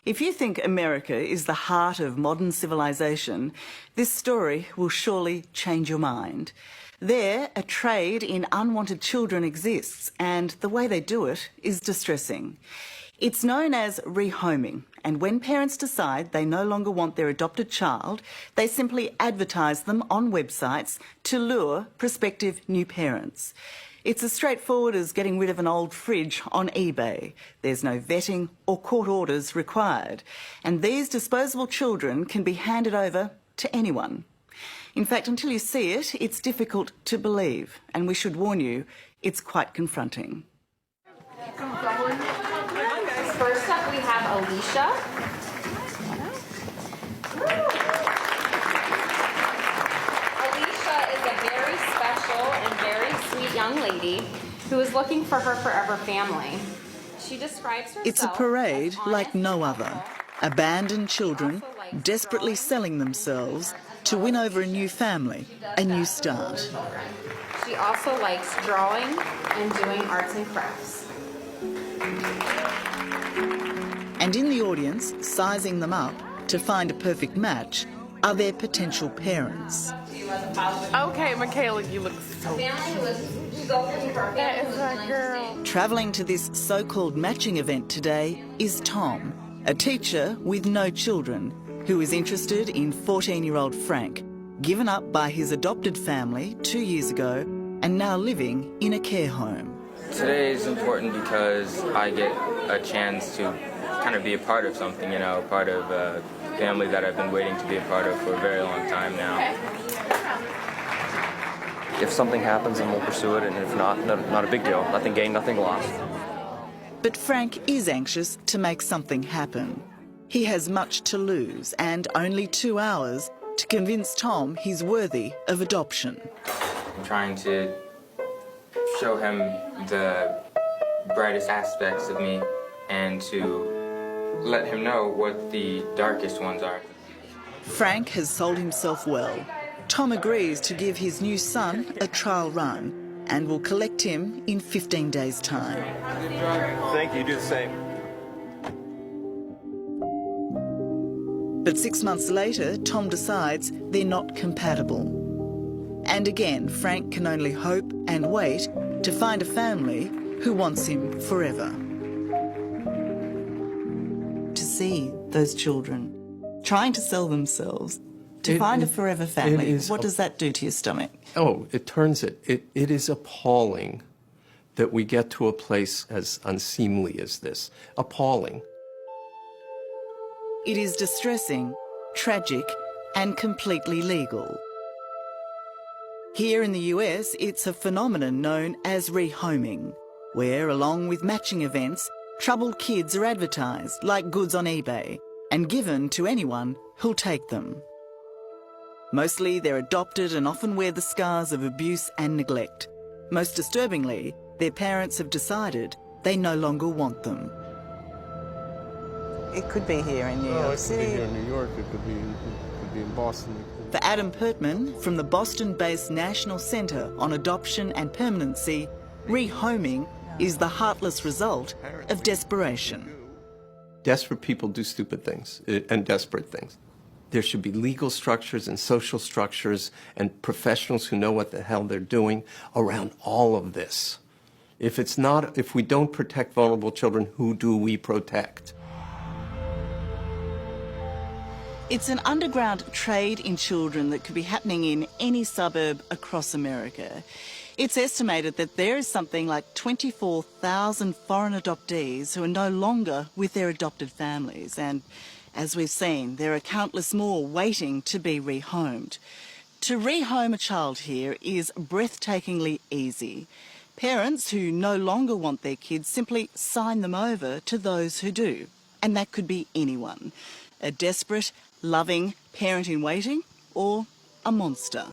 If you think America is the heart of modern civilization, this story will surely change your mind. There, a trade in unwanted children exists, and the way they do it is distressing. It's known as rehoming, and when parents decide they no longer want their adopted child, they simply advertise them on websites to lure prospective new parents. It's as straightforward as getting rid of an old fridge on eBay. There's no vetting or court orders required. And these disposable children can be handed over to anyone. In fact, until you see it, it's difficult to believe. And we should warn you, it's quite confronting. First up, we have Alicia. Alicia is a very special and very sweet young lady who is looking for her forever family. She describes herself. It's a parade like no other. Abandoned children desperately selling themselves to win over a new family, a new start. She also likes drawing and doing arts and crafts. And in the audience, sizing them up to find a perfect match, are their potential parents. Okay, Michaela, you look so cute. That is my girl. Travelling to this so-called matching event today is Tom, a teacher with no children, who is interested in 14-year-old Frank, given up by his adopted family 2 years ago and now living in a care home. Today is important because I get a chance to kind of be a part of something, you know, part of a family that I've been waiting to be a part of for a very long time now. If something happens, then we'll pursue it, and if not, not a big deal. Nothing gained, nothing lost. But Frank is anxious to make something happen. He has much to lose and only 2 hours to convince Tom he's worthy of adoption. I'm trying to show him the brightest aspects of me and to let him know what the darkest ones are. Frank has sold himself well. Tom agrees to give his new son a trial run and will collect him in 15 days' time. Thank you. Do the same. But 6 months later, Tom decides they're not compatible. And again, Frank can only hope and wait to find a family who wants him forever. To see those children trying to sell themselves to find a forever family, what does that do to your stomach? Oh, it turns it. It is appalling that we get to a place as unseemly as this. Appalling. It is distressing, tragic, and completely legal. Here in the US, it's a phenomenon known as rehoming, where, along with matching events, troubled kids are advertised like goods on eBay and given to anyone who'll take them. Mostly they're adopted and often wear the scars of abuse and neglect. Most disturbingly, their parents have decided they no longer want them. It could be here in New York City. It could be here in New York, it could be in Boston. For Adam Pertman, from the Boston-based National Centre on Adoption and Permanency, rehoming is the heartless result of desperation. Desperate people do stupid things and desperate things. There should be legal structures and social structures and professionals who know what the hell they're doing around all of this. If we don't protect vulnerable children, who do we protect? It's an underground trade in children that could be happening in any suburb across America. It's estimated that there is something like 24,000 foreign adoptees who are no longer with their adopted families. And as we've seen, there are countless more waiting to be rehomed. To rehome a child here is breathtakingly easy. Parents who no longer want their kids simply sign them over to those who do. And that could be anyone. A desperate, loving parent in waiting or a monster.